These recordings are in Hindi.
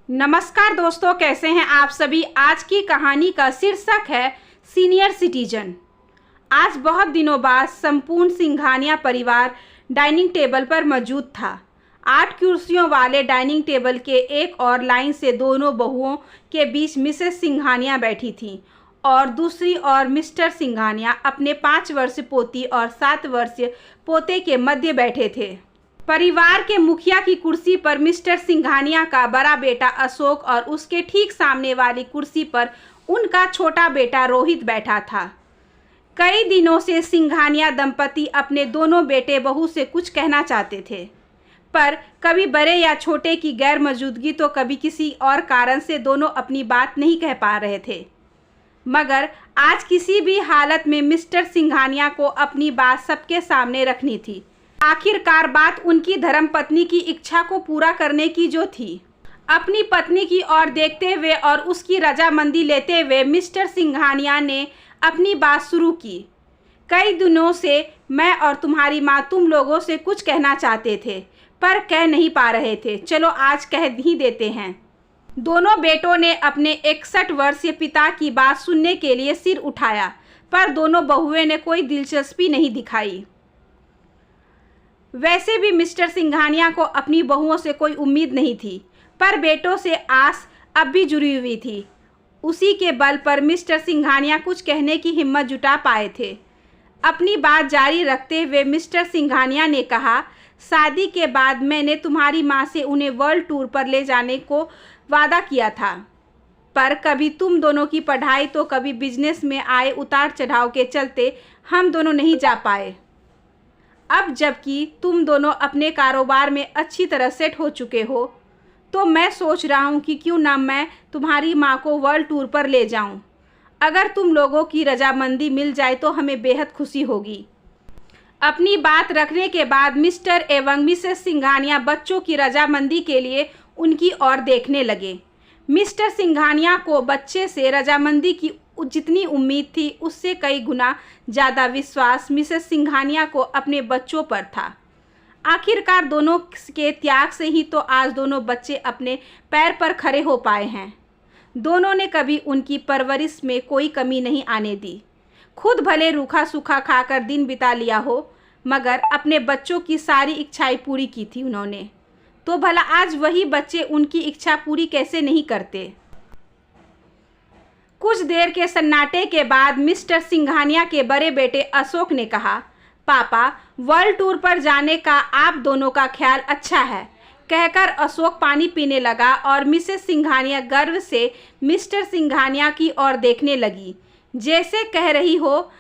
नमस्कार दोस्तों, कैसे हैं आप सभी। आज की कहानी का शीर्षक है सीनियर सिटीजन। आज बहुत दिनों बाद संपूर्ण सिंघानिया परिवार डाइनिंग टेबल पर मौजूद था। 8 कुर्सियों वाले डाइनिंग टेबल के एक और लाइन से दोनों बहुओं के बीच मिसेस सिंघानिया बैठी थीं और दूसरी ओर मिस्टर सिंघानिया अपने 5 वर्षीय पोती और 7 वर्षीय पोते के मध्य बैठे थे। परिवार के मुखिया की कुर्सी पर मिस्टर सिंघानिया का बड़ा बेटा अशोक और उसके ठीक सामने वाली कुर्सी पर उनका छोटा बेटा रोहित बैठा था। कई दिनों से सिंघानिया दंपति अपने दोनों बेटे बहू से कुछ कहना चाहते थे, पर कभी बड़े या छोटे की गैर मौजूदगी तो कभी किसी और कारण से दोनों अपनी बात नहीं कह पा रहे थे। मगर आज किसी भी हालत में मिस्टर सिंघानिया को अपनी बात सबके सामने रखनी थी। आखिरकार बात उनकी धर्मपत्नी की इच्छा को पूरा करने की जो थी। अपनी पत्नी की ओर देखते हुए और उसकी रजामंदी लेते हुए मिस्टर सिंघानिया ने अपनी बात शुरू की। कई दिनों से मैं और तुम्हारी माँ तुम लोगों से कुछ कहना चाहते थे, पर कह नहीं पा रहे थे। चलो आज कह ही देते हैं। दोनों बेटों ने अपने 61 वर्षीय पिता की बात सुनने के लिए सिर उठाया, पर दोनों बहुएं ने कोई दिलचस्पी नहीं दिखाई। वैसे भी मिस्टर सिंघानिया को अपनी बहुओं से कोई उम्मीद नहीं थी, पर बेटों से आस अब भी जुड़ी हुई थी। उसी के बल पर मिस्टर सिंघानिया कुछ कहने की हिम्मत जुटा पाए थे। अपनी बात जारी रखते हुए मिस्टर सिंघानिया ने कहा, शादी के बाद मैंने तुम्हारी माँ से उन्हें वर्ल्ड टूर पर ले जाने को वादा किया था, पर कभी तुम दोनों की पढ़ाई तो कभी बिजनेस में आए उतार चढ़ाव के चलते हम दोनों नहीं जा पाए। अब जबकि तुम दोनों अपने कारोबार में अच्छी तरह सेट हो चुके हो, तो मैं सोच रहा हूँ कि क्यों ना मैं तुम्हारी माँ को वर्ल्ड टूर पर ले जाऊँ। अगर तुम लोगों की रजामंदी मिल जाए तो हमें बेहद खुशी होगी। अपनी बात रखने के बाद मिस्टर एवं मिसेस सिंघानिया बच्चों की रजामंदी के लिए उनकी ओर देखने लगे। मिस्टर सिंघानिया को बच्चे से रजामंदी की जितनी उम्मीद थी, उससे कई गुना ज़्यादा विश्वास मिसेस सिंघानिया को अपने बच्चों पर था। आखिरकार दोनों के त्याग से ही तो आज दोनों बच्चे अपने पैर पर खड़े हो पाए हैं। दोनों ने कभी उनकी परवरिश में कोई कमी नहीं आने दी। खुद भले रूखा सूखा खाकर दिन बिता लिया हो, मगर अपने बच्चों की सारी इच्छाएं पूरी की थी उन्होंने। तो भला आज वही बच्चे उनकी इच्छा पूरी कैसे नहीं करते। कुछ देर के सन्नाटे के बाद मिस्टर सिंघानिया के बड़े बेटे अशोक ने कहा, पापा, वर्ल्ड टूर पर जाने का आप दोनों का ख्याल अच्छा है। कहकर अशोक पानी पीने लगा और मिसेस सिंघानिया गर्व से मिस्टर सिंघानिया की ओर देखने लगी, जैसे कह रही हो,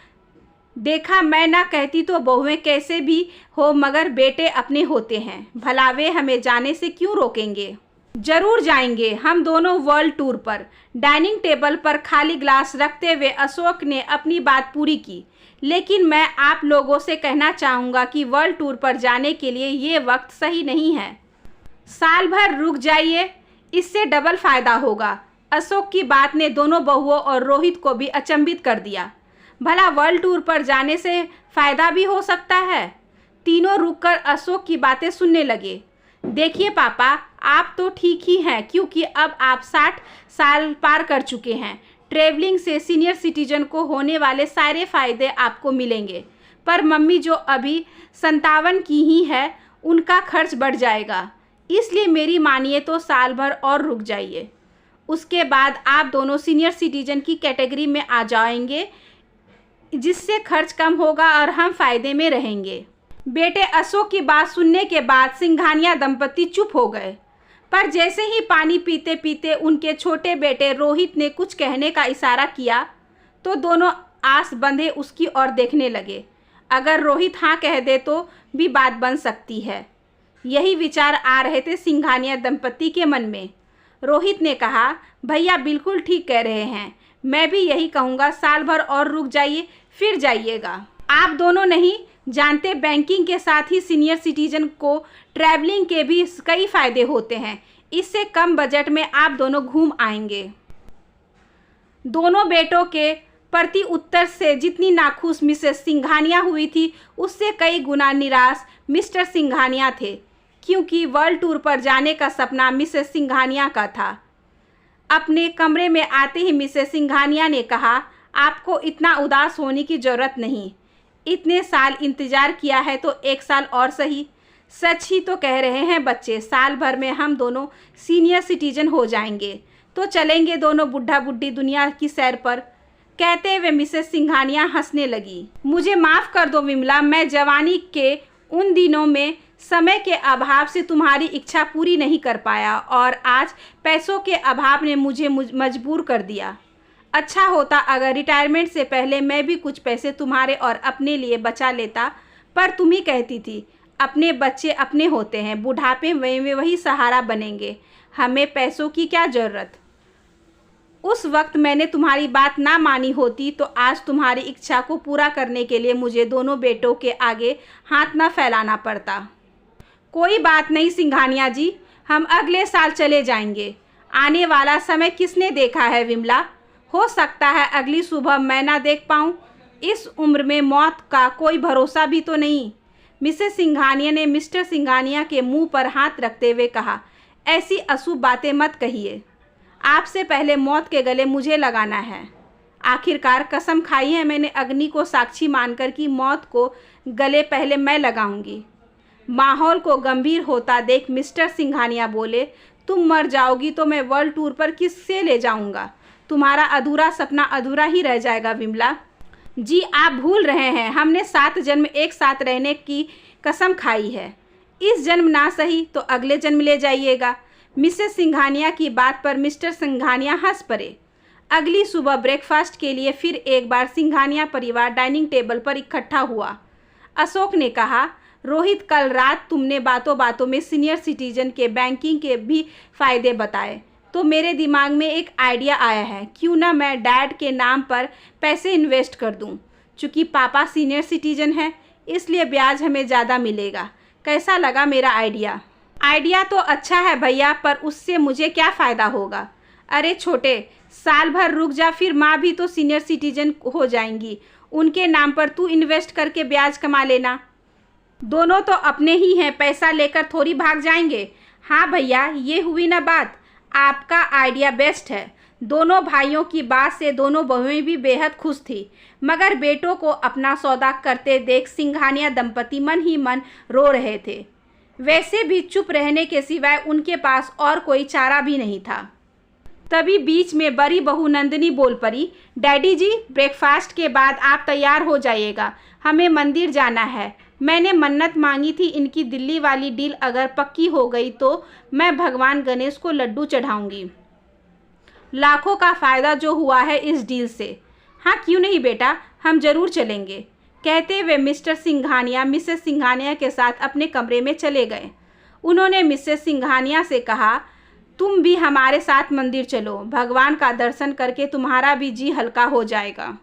देखा मैं ना कहती तो बहुएं कैसे भी हो मगर बेटे अपने होते हैं, भला वे हमें जाने से क्यों रोकेंगे। जरूर जाएंगे हम दोनों वर्ल्ड टूर पर। डाइनिंग टेबल पर खाली ग्लास रखते हुए अशोक ने अपनी बात पूरी की। लेकिन मैं आप लोगों से कहना चाहूँगा कि वर्ल्ड टूर पर जाने के लिए ये वक्त सही नहीं है। साल भर रुक जाइए, इससे डबल फायदा होगा। अशोक की बात ने दोनों बहुओं और रोहित को भी अचंभित कर दिया। भला वर्ल्ड टूर पर जाने से फ़ायदा भी हो सकता है। तीनों रुककर अशोक की बातें सुनने लगे। देखिए पापा, आप तो ठीक ही हैं, क्योंकि अब आप 60 साल पार कर चुके हैं। ट्रैवलिंग से सीनियर सिटीजन को होने वाले सारे फ़ायदे आपको मिलेंगे, पर मम्मी जो अभी 57 की ही है, उनका खर्च बढ़ जाएगा। इसलिए मेरी मानिए तो साल भर और रुक जाइए। उसके बाद आप दोनों सीनियर सिटीजन की कैटेगरी में आ जाएंगे, जिससे खर्च कम होगा और हम फ़ायदे में रहेंगे। बेटे अशोक की बात सुनने के बाद सिंघानिया दंपति चुप हो गए, पर जैसे ही पानी पीते पीते उनके छोटे बेटे रोहित ने कुछ कहने का इशारा किया, तो दोनों आस बंधे उसकी ओर देखने लगे। अगर रोहित हाँ कह दे तो भी बात बन सकती है। यही विचार आ रहे थे सिंघानिया दंपति के मन में। रोहित ने कहा, भैया बिल्कुल ठीक कह रहे हैं, मैं भी यही कहूँगा, साल भर और रुक जाइए फिर जाइएगा। आप दोनों नहीं जानते, बैंकिंग के साथ ही सीनियर सिटीजन को ट्रैवलिंग के भी कई फ़ायदे होते हैं। इससे कम बजट में आप दोनों घूम आएंगे। दोनों बेटों के प्रति उत्तर से जितनी नाखुश मिसेस सिंघानिया हुई थी, उससे कई गुना निराश मिस्टर सिंघानिया थे। क्योंकि वर्ल्ड टूर पर जाने का सपना मिसेस सिंघानिया का था। अपने कमरे में आते ही मिसेस सिंघानिया ने कहा, आपको इतना उदास होने की ज़रूरत नहीं। इतने साल इंतज़ार किया है तो 1 साल और सही। सच ही तो कह रहे हैं बच्चे, साल भर में हम दोनों सीनियर सिटीजन हो जाएंगे, तो चलेंगे दोनों बुढ़ा बुढ़ी दुनिया की सैर पर। कहते हुए मिसेस सिंघानिया हंसने लगी। मुझे माफ़ कर दो विमला, मैं जवानी के उन दिनों में समय के अभाव से तुम्हारी इच्छा पूरी नहीं कर पाया और आज पैसों के अभाव ने मुझे मजबूर कर दिया। अच्छा होता अगर रिटायरमेंट से पहले मैं भी कुछ पैसे तुम्हारे और अपने लिए बचा लेता, पर तुम ही कहती थी अपने बच्चे अपने होते हैं, बुढ़ापे में वे वही सहारा बनेंगे, हमें पैसों की क्या ज़रूरत। उस वक्त मैंने तुम्हारी बात ना मानी होती तो आज तुम्हारी इच्छा को पूरा करने के लिए मुझे दोनों बेटों के आगे हाथ ना फैलाना पड़ता। कोई बात नहीं सिंघानिया जी, हम अगले साल चले जाएंगे। आने वाला समय किसने देखा है विमला, हो सकता है अगली सुबह मैं ना देख पाऊँ। इस उम्र में मौत का कोई भरोसा भी तो नहीं। मिसेस सिंघानिया ने मिस्टर सिंघानिया के मुंह पर हाथ रखते हुए कहा, ऐसी अशुभ बातें मत कहिए। आपसे पहले मौत के गले मुझे लगाना है। आखिरकार कसम खाई है मैंने अग्नि को साक्षी मानकर कि मौत को गले पहले मैं लगाऊंगी। माहौल को गंभीर होता देख मिस्टर सिंघानिया बोले, तुम मर जाओगी तो मैं वर्ल्ड टूर पर किससे ले जाऊंगा। तुम्हारा अधूरा सपना अधूरा ही रह जाएगा विमला जी। आप भूल रहे हैं, हमने 7 जन्म एक साथ रहने की कसम खाई है। इस जन्म ना सही तो अगले जन्म ले जाइएगा। मिसेस सिंघानिया की बात पर मिस्टर सिंघानिया हंस पड़े। अगली सुबह ब्रेकफास्ट के लिए फिर एक बार सिंघानिया परिवार डाइनिंग टेबल पर इकट्ठा हुआ। अशोक ने कहा, रोहित, कल रात तुमने बातों बातों में सीनियर सिटीजन के बैंकिंग के भी फ़ायदे बताए, तो मेरे दिमाग में एक आइडिया आया है, क्यों ना मैं डैड के नाम पर पैसे इन्वेस्ट कर दूं। चूँकि पापा सीनियर सिटीजन हैं, इसलिए ब्याज हमें ज़्यादा मिलेगा। कैसा लगा मेरा आइडिया? आइडिया तो अच्छा है भैया, पर उससे मुझे क्या फ़ायदा होगा। अरे छोटे, साल भर रुक जा, फिर माँ भी तो सीनियर सिटीजन हो जाएंगी, उनके नाम पर तू इन्वेस्ट करके ब्याज कमा लेना। दोनों तो अपने ही हैं, पैसा लेकर थोड़ी भाग जाएंगे। हाँ भैया, ये हुई ना बात। आपका आइडिया बेस्ट है। दोनों भाइयों की बात से दोनों बहुएं भी बेहद खुश थी, मगर बेटों को अपना सौदा करते देख सिंघानिया दंपति मन ही मन रो रहे थे। वैसे भी चुप रहने के सिवाय उनके पास और कोई चारा भी नहीं था। तभी बीच में बड़ी बहू नंदिनी बोल पड़ी, डैडी जी, ब्रेकफास्ट के बाद आप तैयार हो जाइएगा, हमें मंदिर जाना है। मैंने मन्नत मांगी थी, इनकी दिल्ली वाली डील अगर पक्की हो गई तो मैं भगवान गणेश को लड्डू चढ़ाऊंगी। लाखों का फ़ायदा जो हुआ है इस डील से। हाँ क्यों नहीं बेटा, हम ज़रूर चलेंगे। कहते हुए मिस्टर सिंघानिया मिसेस सिंघानिया के साथ अपने कमरे में चले गए। उन्होंने मिसेस सिंघानिया से कहा, तुम भी हमारे साथ मंदिर चलो, भगवान का दर्शन करके तुम्हारा भी जी हल्का हो जाएगा।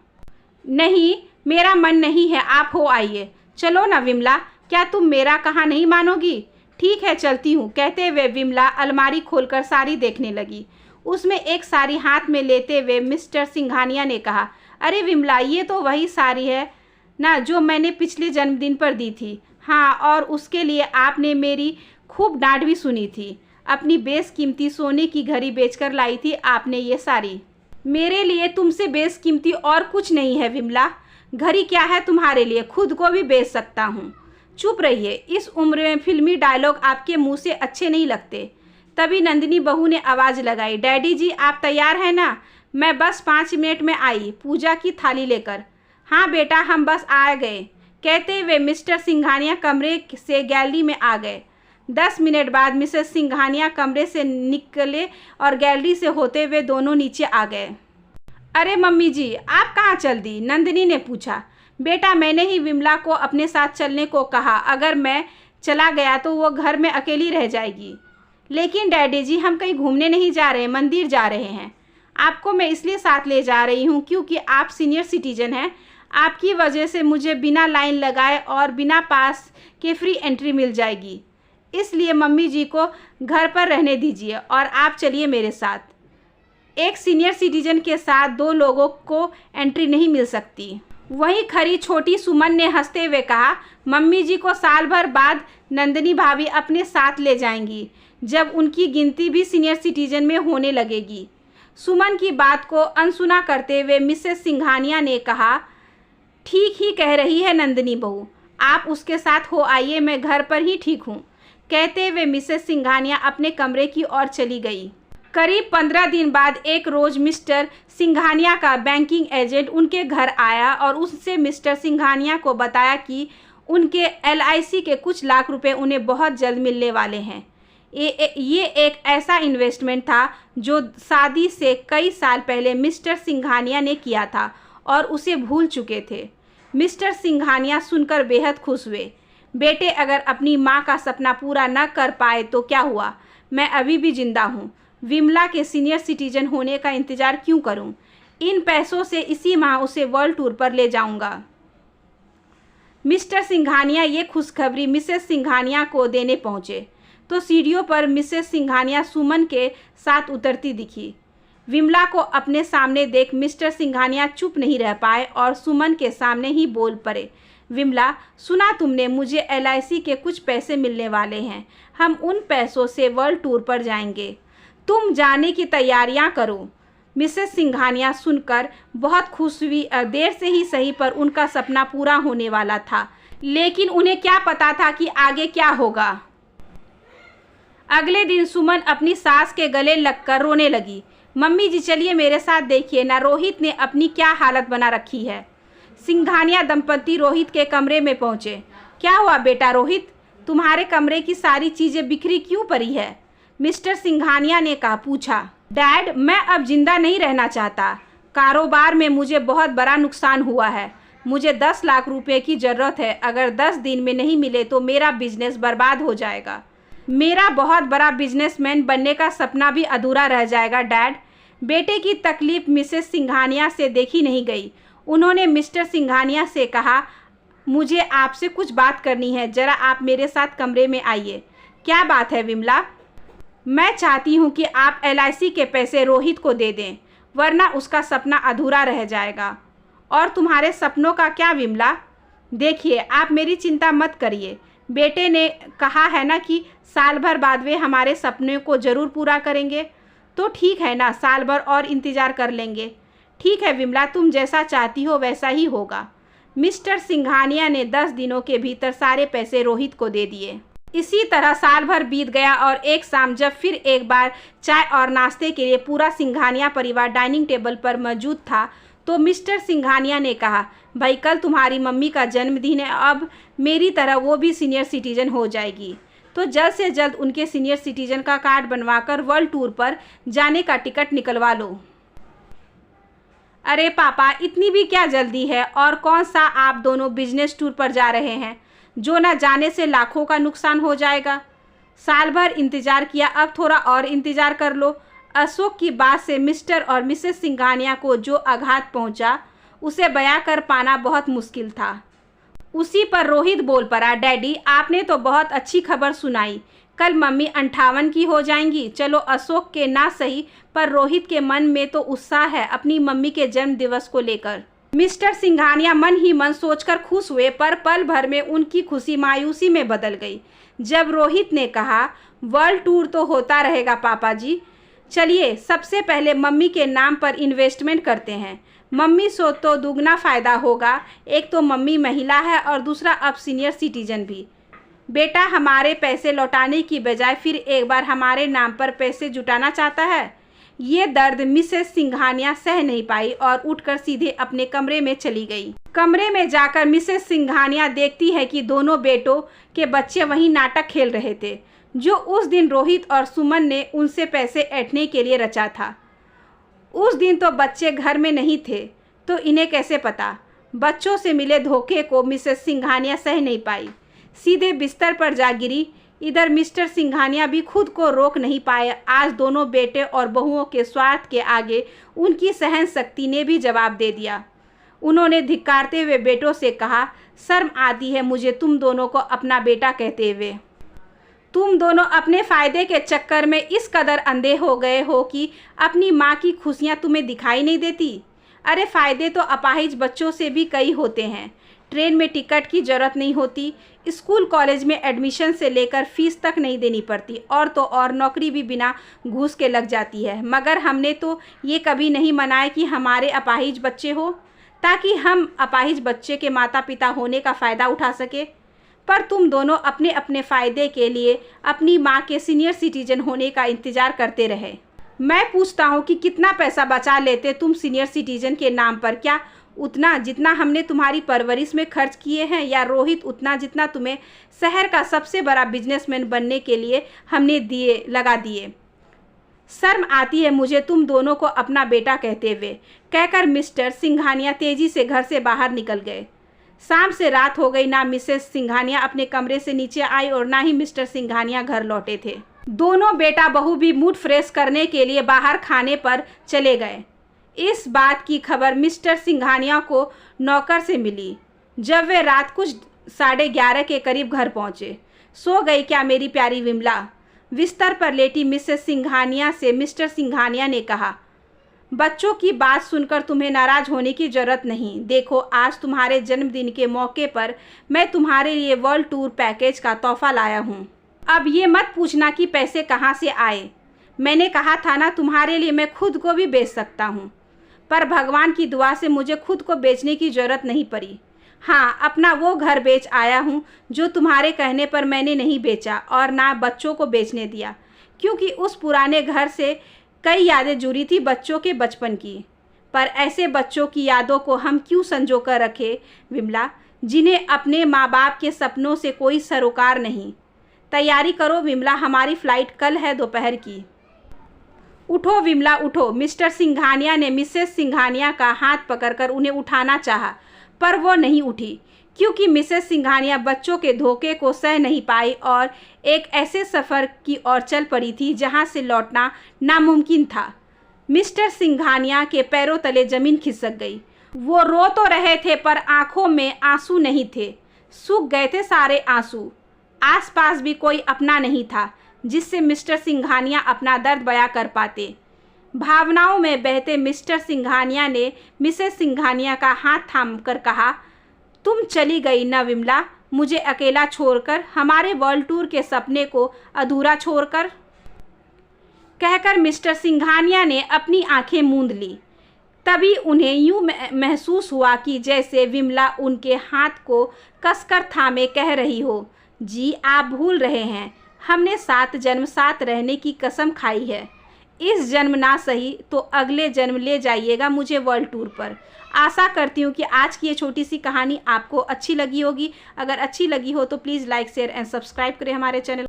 नहीं, मेरा मन नहीं है, आप हो आइए। चलो ना विमला, क्या तुम मेरा कहा नहीं मानोगी? ठीक है, चलती हूँ। कहते हुए विमला अलमारी खोलकर साड़ी देखने लगी। उसमें एक साड़ी हाथ में लेते हुए मिस्टर सिंघानिया ने कहा, अरे विमला, ये तो वही साड़ी है ना जो मैंने पिछले जन्मदिन पर दी थी। हाँ, और उसके लिए आपने मेरी खूब डांट भी सुनी थी। अपनी बेशकीमती सोने की घड़ी बेचकर लाई थी आपने ये साड़ी। मेरे लिए तुमसे बेशकीमती और कुछ नहीं है विमला। घड़ी क्या है तुम्हारे लिए, खुद को भी बेच सकता हूँ। चुप रहिए, इस उम्र में फिल्मी डायलॉग आपके मुंह से अच्छे नहीं लगते। तभी नंदिनी बहू ने आवाज़ लगाई, डैडी जी आप तैयार हैं ना? मैं बस 5 मिनट में आई, पूजा की थाली लेकर। हाँ बेटा, हम बस आ गए। कहते हुए मिस्टर सिंघानिया कमरे से गैलरी में आ गए। 10 मिनट बाद मिसेस सिंघानिया कमरे से निकले और गैलरी से होते हुए दोनों नीचे आ गए। अरे मम्मी जी, आप कहाँ चल दी? नंदिनी ने पूछा। बेटा, मैंने ही विमला को अपने साथ चलने को कहा, अगर मैं चला गया तो वो घर में अकेली रह जाएगी। लेकिन डैडी जी, हम कहीं घूमने नहीं जा रहे, मंदिर जा रहे हैं। आपको मैं इसलिए साथ ले जा रही हूँ क्योंकि आप सीनियर सिटीजन हैं। आपकी वजह से मुझे बिना लाइन लगाए और बिना पास के फ्री एंट्री मिल जाएगी। इसलिए मम्मी जी को घर पर रहने दीजिए और आप चलिए मेरे साथ। एक सीनियर सिटीजन के साथ 2 लोगों को एंट्री नहीं मिल सकती। वहीं खड़ी छोटी सुमन ने हंसते हुए कहा, मम्मी जी को साल भर बाद नंदिनी भाभी अपने साथ ले जाएंगी, जब उनकी गिनती भी सीनियर सिटीजन में होने लगेगी। सुमन की बात को अनसुना करते हुए मिसेस सिंघानिया ने कहा, ठीक ही कह रही है नंदिनी बहू, आप उसके साथ हो आइए, मैं घर पर ही ठीक हूँ। कहते हुए मिसेस सिंघानिया अपने कमरे की ओर चली गई। करीब 15 दिन बाद एक रोज मिस्टर सिंघानिया का बैंकिंग एजेंट उनके घर आया और उससे मिस्टर सिंघानिया को बताया कि उनके LIC के कुछ लाख रुपए उन्हें बहुत जल्द मिलने वाले हैं। ये एक ऐसा इन्वेस्टमेंट था जो शादी से कई साल पहले मिस्टर सिंघानिया ने किया था और उसे भूल चुके थे। मिस्टर सिंघानिया सुनकर बेहद खुश हुए। बेटे, अगर अपनी माँ का सपना पूरा न कर पाए तो क्या हुआ, मैं अभी भी जिंदा हूँ। विमला के सीनियर सिटीजन होने का इंतज़ार क्यों करूँ? इन पैसों से इसी माह उसे वर्ल्ड टूर पर ले जाऊँगा। मिस्टर सिंघानिया ये खुशखबरी मिसेस सिंघानिया को देने पहुँचे तो सीढ़ियों पर मिसेस सिंघानिया सुमन के साथ उतरती दिखी। विमला को अपने सामने देख मिस्टर सिंघानिया चुप नहीं रह पाए और सुमन के सामने ही बोल पड़े, विमला, सुना तुमने, मुझे LIC के कुछ पैसे मिलने वाले हैं। हम उन पैसों से वर्ल्ड टूर पर जाएंगे। तुम जाने की तैयारियां करो। मिसेस सिंघानिया सुनकर बहुत खुश हुई। देर से ही सही पर उनका सपना पूरा होने वाला था, लेकिन उन्हें क्या पता था कि आगे क्या होगा। अगले दिन सुमन अपनी सास के गले लगकर रोने लगी। मम्मी जी, चलिए मेरे साथ देखिए ना, रोहित ने अपनी क्या हालत बना रखी है। सिंघानिया दंपति रोहित के कमरे में पहुंचे। क्या हुआ बेटा रोहित, तुम्हारे कमरे की सारी चीजें बिखरी क्यों पड़ी है? मिस्टर सिंघानिया ने पूछा। डैड, मैं अब जिंदा नहीं रहना चाहता। कारोबार में मुझे बहुत बड़ा नुकसान हुआ है। मुझे 10 लाख रुपए की ज़रूरत है। अगर 10 दिन में नहीं मिले तो मेरा बिजनेस बर्बाद हो जाएगा। मेरा बहुत बड़ा बिजनेसमैन बनने का सपना भी अधूरा रह जाएगा। डैड, बेटे की तकलीफ मिसेस सिंघानिया से देखी नहीं गई। उन्होंने मिस्टर सिंघानिया से कहा, मुझे आपसे कुछ बात करनी है, ज़रा आप मेरे साथ कमरे में आइए। क्या बात है विमला? मैं चाहती हूँ कि आप LIC के पैसे रोहित को दे दें, वरना उसका सपना अधूरा रह जाएगा। और तुम्हारे सपनों का क्या विमला? देखिए, आप मेरी चिंता मत करिए। बेटे ने कहा है ना कि साल भर बाद वे हमारे सपने को ज़रूर पूरा करेंगे। तो ठीक है ना, साल भर और इंतज़ार कर लेंगे। ठीक है विमला, तुम जैसा चाहती हो वैसा ही होगा। मिस्टर सिंघानिया ने 10 दिनों के भीतर सारे पैसे रोहित को दे दिए। इसी तरह साल भर बीत गया और एक शाम जब फिर एक बार चाय और नाश्ते के लिए पूरा सिंघानिया परिवार डाइनिंग टेबल पर मौजूद था तो मिस्टर सिंघानिया ने कहा, भाई, कल तुम्हारी मम्मी का जन्मदिन है। अब मेरी तरह वो भी सीनियर सिटीजन हो जाएगी, तो जल्द से जल्द उनके सीनियर सिटीजन का कार्ड बनवाकर वर्ल्ड टूर पर जाने का टिकट निकलवा लो। अरे पापा, इतनी भी क्या जल्दी है? और कौन सा आप दोनों बिजनेस टूर पर जा रहे हैं जो न जाने से लाखों का नुकसान हो जाएगा? साल भर इंतज़ार किया, अब थोड़ा और इंतज़ार कर लो। अशोक की बात से मिस्टर और मिसेस सिंघानिया को जो आघात पहुंचा, उसे बयां कर पाना बहुत मुश्किल था। उसी पर रोहित बोल पड़ा, डैडी, आपने तो बहुत अच्छी खबर सुनाई। कल मम्मी 58 की हो जाएंगी। चलो, अशोक के ना सही पर रोहित के मन में तो उत्साह है अपनी मम्मी के जन्म दिवस को लेकर। मिस्टर सिंघानिया मन ही मन सोचकर खुश हुए, पर पल भर में उनकी खुशी मायूसी में बदल गई जब रोहित ने कहा, वर्ल्ड टूर तो होता रहेगा पापा जी। चलिए, सबसे पहले मम्मी के नाम पर इन्वेस्टमेंट करते हैं। मम्मी सो तो दुगना फ़ायदा होगा। एक तो मम्मी महिला है और दूसरा अब सीनियर सिटीजन भी। बेटा हमारे पैसे लौटाने की बजाय फिर एक बार हमारे नाम पर पैसे जुटाना चाहता है। ये दर्द मिसेस सिंघानिया सह नहीं पाई और उठकर सीधे अपने कमरे में चली गई। कमरे में जाकर मिसेस सिंघानिया देखती है कि दोनों बेटों के बच्चे वहीं नाटक खेल रहे थे जो उस दिन रोहित और सुमन ने उनसे पैसे ऐंठने के लिए रचा था। उस दिन तो बच्चे घर में नहीं थे, तो इन्हें कैसे पता? बच्चों से मिले धोखे को मिसेस सिंघानिया सह नहीं पाई, सीधे बिस्तर पर जा गिरी। इधर मिस्टर सिंघानिया भी खुद को रोक नहीं पाए। आज दोनों बेटे और बहुओं के स्वार्थ के आगे उनकी सहन शक्ति ने भी जवाब दे दिया। उन्होंने धिक्कारते हुए बेटों से कहा, शर्म आती है मुझे तुम दोनों को अपना बेटा कहते हुए। तुम दोनों अपने फ़ायदे के चक्कर में इस कदर अंधे हो गए हो कि अपनी माँ की खुशियाँ तुम्हें दिखाई नहीं देती। अरे फ़ायदे तो अपाहिज बच्चों से भी कई होते हैं। ट्रेन में टिकट की ज़रूरत नहीं होती, स्कूल कॉलेज में एडमिशन से लेकर फ़ीस तक नहीं देनी पड़ती, और तो और नौकरी भी बिना घूस के लग जाती है। मगर हमने तो ये कभी नहीं मनाया कि हमारे अपाहिज बच्चे हो, ताकि हम अपाहिज बच्चे के माता पिता होने का फ़ायदा उठा सके। पर तुम दोनों अपने अपने फ़ायदे के लिए अपनी माँ के सीनियर सिटीजन होने का इंतज़ार करते रहे। मैं पूछता हूँ कि कितना पैसा बचा लेते तुम सीनियर सिटीजन के नाम पर? क्या उतना जितना हमने तुम्हारी परवरिश में खर्च किए हैं, या रोहित उतना जितना तुम्हें शहर का सबसे बड़ा बिजनेसमैन बनने के लिए हमने लगा दिए? शर्म आती है मुझे तुम दोनों को अपना बेटा कहते हुए, कहकर मिस्टर सिंघानिया तेजी से घर से बाहर निकल गए। शाम से रात हो गई, ना मिसेस सिंघानिया अपने कमरे से नीचे आई और ना ही मिस्टर सिंघानिया घर लौटे थे। दोनों बेटा बहू भी मूड फ्रेश करने के लिए बाहर खाने पर चले गए। इस बात की खबर मिस्टर सिंघानिया को नौकर से मिली जब वे रात कुछ 11:30 के करीब घर पहुंचे। सो गई क्या मेरी प्यारी विमला? बिस्तर पर लेटी मिसेस सिंघानिया से मिस्टर सिंघानिया ने कहा, बच्चों की बात सुनकर तुम्हें नाराज़ होने की ज़रूरत नहीं। देखो, आज तुम्हारे जन्मदिन के मौके पर मैं तुम्हारे लिए वर्ल्ड टूर पैकेज का तोहफा लाया हूँ। अब ये मत पूछना कि पैसे कहाँ से आए। मैंने कहा था ना, तुम्हारे लिए मैं खुद को भी बेच सकता हूँ, पर भगवान की दुआ से मुझे खुद को बेचने की ज़रूरत नहीं पड़ी। हाँ, अपना वो घर बेच आया हूँ जो तुम्हारे कहने पर मैंने नहीं बेचा और ना बच्चों को बेचने दिया, क्योंकि उस पुराने घर से कई यादें जुड़ी थी बच्चों के बचपन की। पर ऐसे बच्चों की यादों को हम क्यों संजो कर रखें विमला, जिन्हें अपने माँ बाप के सपनों से कोई सरोकार नहीं। तैयारी करो विमला, हमारी फ़्लाइट कल है दोपहर की। उठो विमला उठो। मिस्टर सिंघानिया ने मिसेस सिंघानिया का हाथ पकड़कर उन्हें उठाना चाहा, पर वो नहीं उठी, क्योंकि मिसेस सिंघानिया बच्चों के धोखे को सह नहीं पाई और एक ऐसे सफ़र की ओर चल पड़ी थी जहां से लौटना नामुमकिन था। मिस्टर सिंघानिया के पैरों तले ज़मीन खिसक गई। वो रो तो रहे थे, पर आंखों में आंसू नहीं थे, सूख गए थे सारे आंसू। आसपास भी कोई अपना नहीं था जिससे मिस्टर सिंघानिया अपना दर्द बयां कर पाते। भावनाओं में बहते मिस्टर सिंघानिया ने मिसेस सिंघानिया का हाथ थामकर कहा, तुम चली गई ना विमला, मुझे अकेला छोड़कर, हमारे वर्ल्ड टूर के सपने को अधूरा छोड़कर। कहकर मिस्टर सिंघानिया ने अपनी आंखें मूंद ली। तभी उन्हें यूं महसूस हुआ कि जैसे विमला उनके हाथ को कसकर थामे कह रही हो, जी आप भूल रहे हैं, हमने 7 जन्म साथ रहने की कसम खाई है। इस जन्म ना सही तो अगले जन्म ले जाइएगा मुझे वर्ल्ड टूर पर। आशा करती हूँ कि आज की ये छोटी सी कहानी आपको अच्छी लगी होगी। अगर अच्छी लगी हो तो please like share and subscribe करें हमारे चैनल।